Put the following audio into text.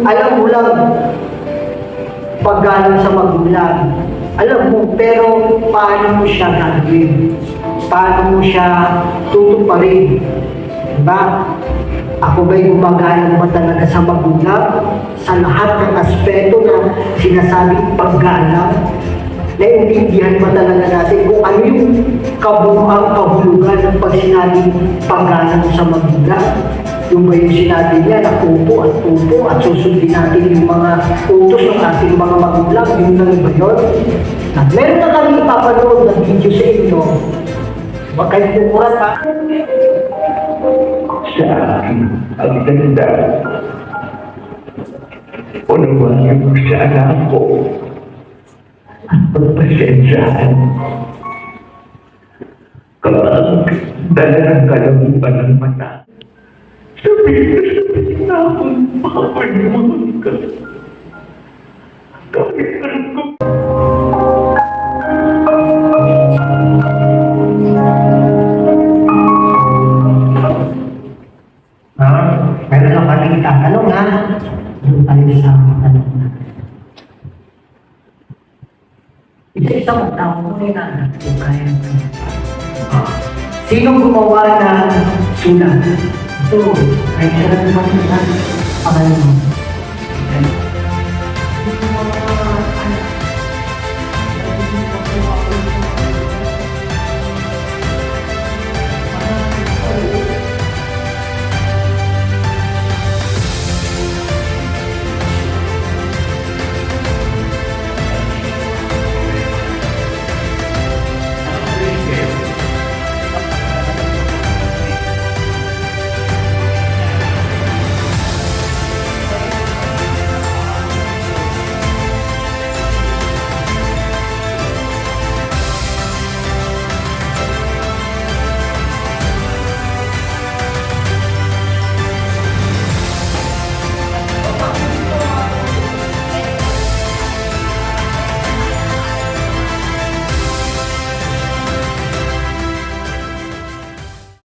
alam mo lang paggalang sa magulang. Alam mo, pero paano mo siya gagawin? Paano mo siya tutuparin? Diba? Ako ba'y gumagalang ba talaga sa magulang? Sa lahat ng aspeto na sinasabing paggalang? Naiintindihan ba talaga natin kung ano yung kabuuang kahulugan ng pag sinabing paggalang sa magulang? Yung ba yung sinabi niya na upo at susundin natin yung mga utos ng ating mga magulang? Yung lang ba yun? Na meron na kami ipapanood na video sa inyo. Huwag kayong kumurat pa. Sa akin, ang ganda. Unawain mo sa anak ko. At pagpasensyahan. Kapag dala ng kalamutan ng mata, sabihin na akong papagmahal ka. Kapitan ko. Meron lang kami itatanong ha. Doon tayo sa tanong na. Isa-isa mong tao mo rin na kung kaya mo. Sinong gumawa ng sulat? Ito, kahit siya naman sa pangalan mo.